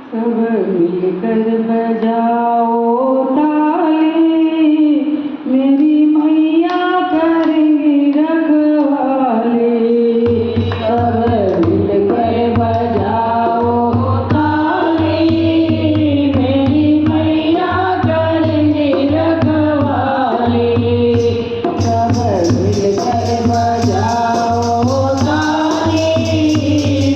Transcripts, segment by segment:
सब मिलकर बजाओ ताली, मेरी मैया करेंगी रखवाली। सब मिलकर बजाओ ताली, मेरी मैया करेंगी रखवाली। सब मिलकर बजाओ ताली,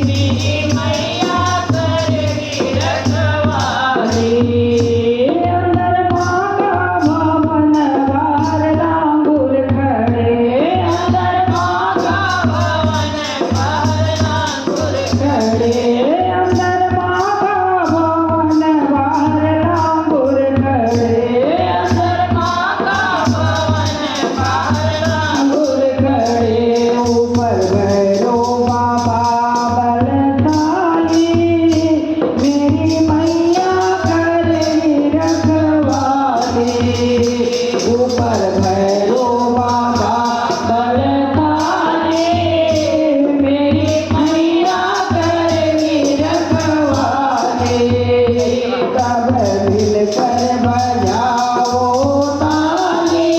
मेरी मैया करेंगी रखवाली। अंदर माँ का भवन बाहर लांगुर खड़े, अंदर माँ का भवन बाहर लांगुर खड़े, अंदर माँ का भवन बाहर लांगुर खड़े, अंदर माँ का भवन बाहर लांगुर खड़े। ऊपर भैरो बाबा बलशाली, मेरी मैया करेंगी रखवाली। ऊपर भैरो बाबा बलशाली, मेरी मैया करेंगी रखवाली। सब मिलकर बजाओ ताली,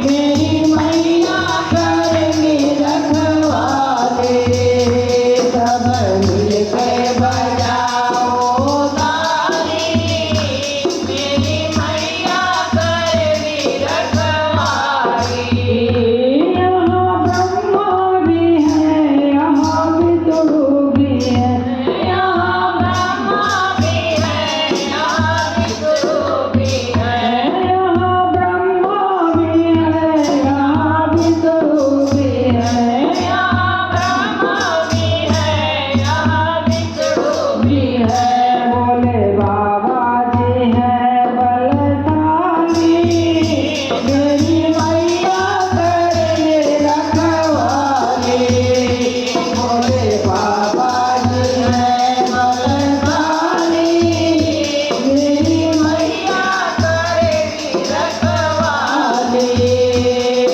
मेरी मैया करेंगी रखवाली। सब मिलकर बजाओ ताली, मेरी मैया करेंगी रखवाली। यहाँ ब्रह्मा भी है, यहाँ विष्णु भी है, यहाँ ब्रह्मा भी है, यहाँ विष्णु भी है, यहाँ ब्रह्मा भी है, यहाँ विष्णु भी है, यहाँ ब्रह्मा भी है, यहाँ विष्णु भी है। बोले बाबा जी है बलशाली, मेरी मैया करेंगे रखवाली। बोले बाबा जी है बलशाली, मेरी मैया करेंगी रखवाली।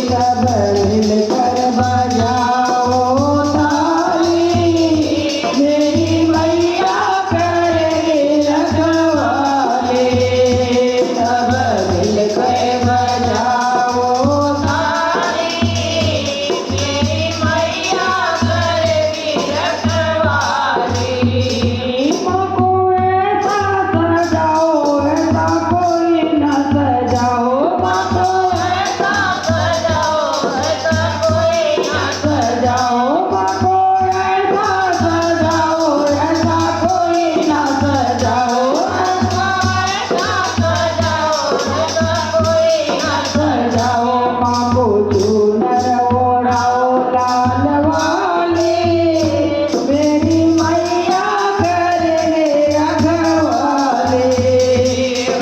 सब मिलकर बजाओ ताली, मेरी मैया करेंगी रखवाली। सब मिलकर बजाओ ताली, मेरी मैया करेंगी रखवाली। माँ को ऐसा सजाओ, ऐसा कोई न सजाओ, माँ को ऐसा सजाओ, ऐसा कोई न सजाओ, माँ को ऐसा सजाओ, ऐसा कोई न सजाओ, ऐसा सजाओ, ऐसा कोई न सजाओ। माँ को चूनर ओढ़ाओ लाल वाली, मेरी मैया करेंगे रखवाली।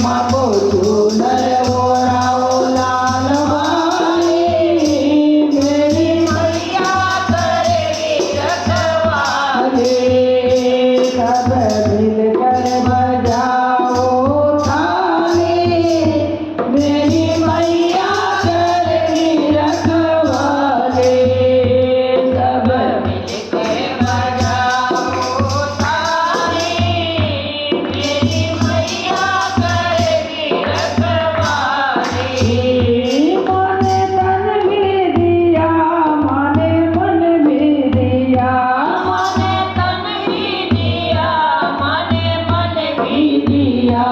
माँ को चूनर ओढ़ाओ लाल वाली, मेरी मैया करेंगी रखवाली। सब मिलकर बजाओ ताली, मेरी मैया करेंगी रखवाली। सब मिलकर बजाओ ताली, मेरी मैया करेंगी रखवाली। माने तन भी दिया, माने मन भी दिया, माने तन भी दिया, माने मन भी दिया।